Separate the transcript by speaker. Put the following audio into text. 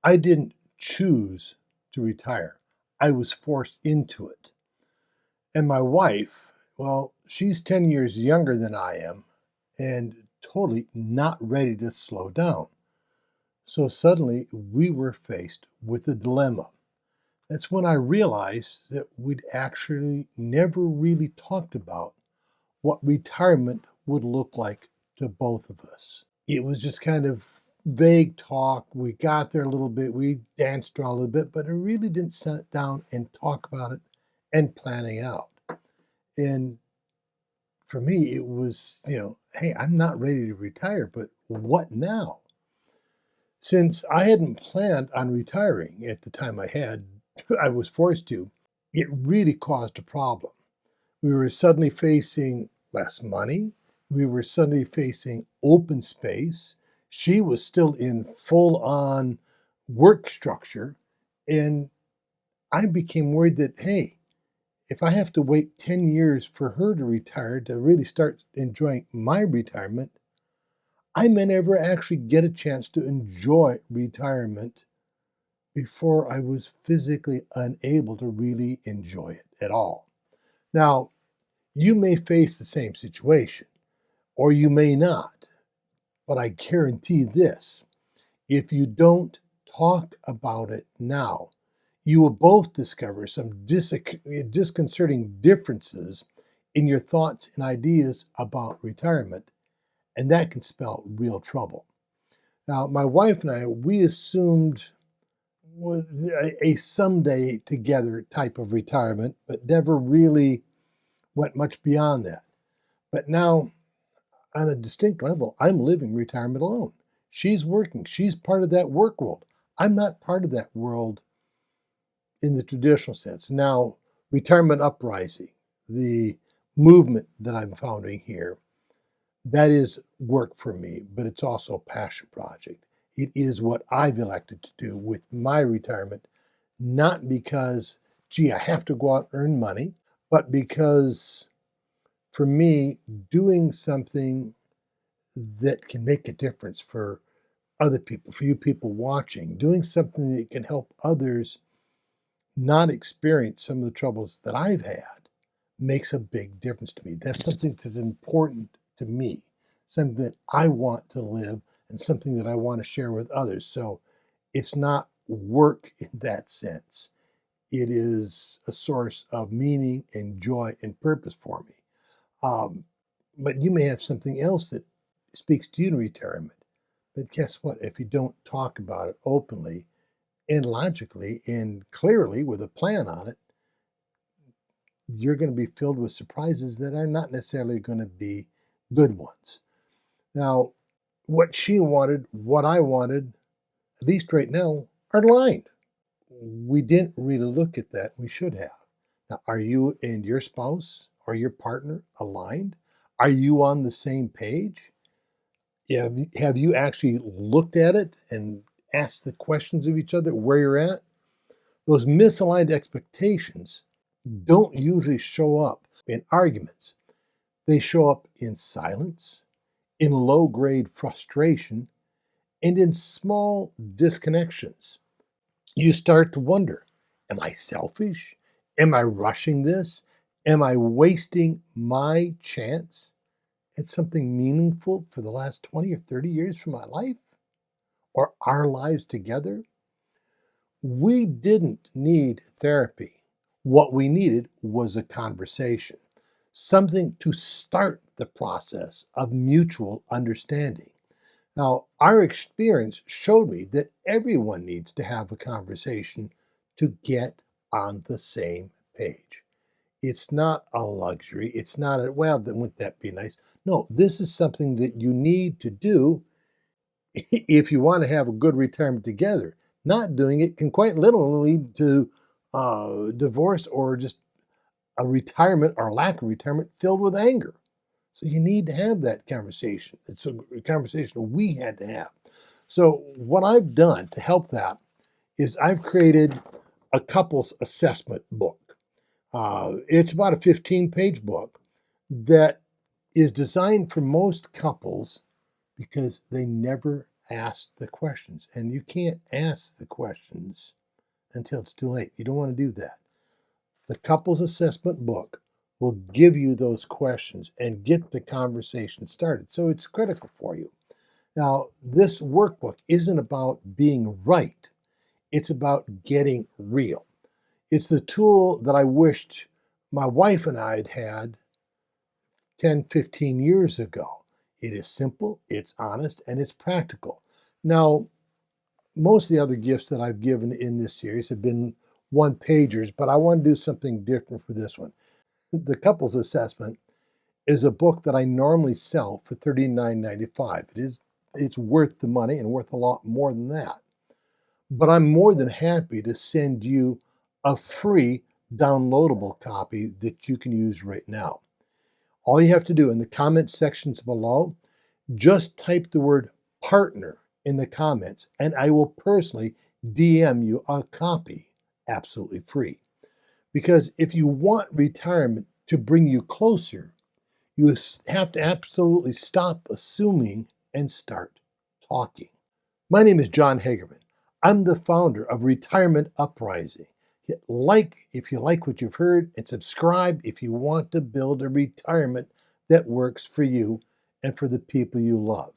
Speaker 1: I didn't choose to retire. I was forced into it. And my wife, well, she's 10 years younger than I am and totally not ready to slow down. So suddenly we were faced with a dilemma. That's when I realized that we'd actually never really talked about what retirement would look like to both of us. It was just kind of vague talk. We got there a little bit, we danced around a little bit, but it really didn't sit down and talk about it and planning out. And for me, it was, hey, I'm not ready to retire, but what now? Since I hadn't planned on retiring at the time I was forced to, it really caused a problem. We were suddenly facing less money. We were suddenly facing open space. She was still in full on work structure. And I became worried that, hey, if I have to wait 10 years for her to retire to really start enjoying my retirement, I may never actually get a chance to enjoy retirement before I was physically unable to really enjoy it at all. Now, you may face the same situation, or you may not, but I guarantee this: if you don't talk about it now, you will both discover some disconcerting differences in your thoughts and ideas about retirement, and that can spell real trouble. Now, my wife and I, we assumed a someday together type of retirement, but never really went much beyond that. But now, on a distinct level, I'm living retirement alone. She's working, she's part of that work world. I'm not part of that world in the traditional sense. Now, retirement uprising, the movement that I'm founding here, that is work for me, but it's also a passion project. It is what I've elected to do with my retirement, not because, gee, I have to go out and earn money, but because for me, doing something that can make a difference for other people, for you people watching, doing something that can help others not experience some of the troubles that I've had makes a big difference to me. That's something that's important to me, something that I want to live and something that I want to share with others. So it's not work in that sense. It is a source of meaning and joy and purpose for me. Um, but you may have something else that speaks to you in retirement. But guess what? If you don't talk about it openly and logically and clearly with a plan on it, you're going to be filled with surprises that are not necessarily going to be good ones. Now, what she wanted, what I wanted, at least right now, are aligned. We didn't really look at that. We should have. Now, are you and your spouse or your partner aligned? Are you on the same page? Yeah, have you actually looked at it and asked the questions of each other where you're at? Those misaligned expectations don't usually show up in arguments. They show up in silence, in low grade frustration, and in small disconnections. You start to wonder, am I selfish? Am I rushing this? Am I wasting my chance at something meaningful for the last 20 or 30 years from my life or our lives together? We didn't need therapy. What we needed was a conversation, something to start the process of mutual understanding. Now, our experience showed me that everyone needs to have a conversation to get on the same page. It's not a luxury. It's not a, well, then wouldn't that be nice? No, this is something that you need to do if you want to have a good retirement together. Not doing it can quite literally lead to divorce or just a retirement or lack of retirement filled with anger. So you need to have that conversation. It's a conversation we had to have. So what I've done to help that is I've created a couples assessment book. It's about a 15-page book that is designed for most couples because they never ask the questions. And you can't ask the questions until it's too late. You don't want to do that. The couples assessment book will give you those questions and get the conversation started. So it's critical for you. Now, this workbook isn't about being right, it's about getting real. It's the tool that I wished my wife and I had had 10, 15 years ago. It is simple, it's honest, and it's practical. Now, most of the other gifts that I've given in this series have been one pagers, but I want to do something different for this one. The Couples Assessment is a book that I normally sell for $39.95. It's worth the money and worth a lot more than that. But I'm more than happy to send you a free downloadable copy that you can use right now. All you have to do in the comment sections below, just type the word partner in the comments, and I will personally DM you a copy absolutely free. Because if you want retirement to bring you closer, you have to absolutely stop assuming and start talking. My name is John Hagerman. I'm the founder of Retirement Uprising. Hit like if you like what you've heard, and subscribe if you want to build a retirement that works for you and for the people you love.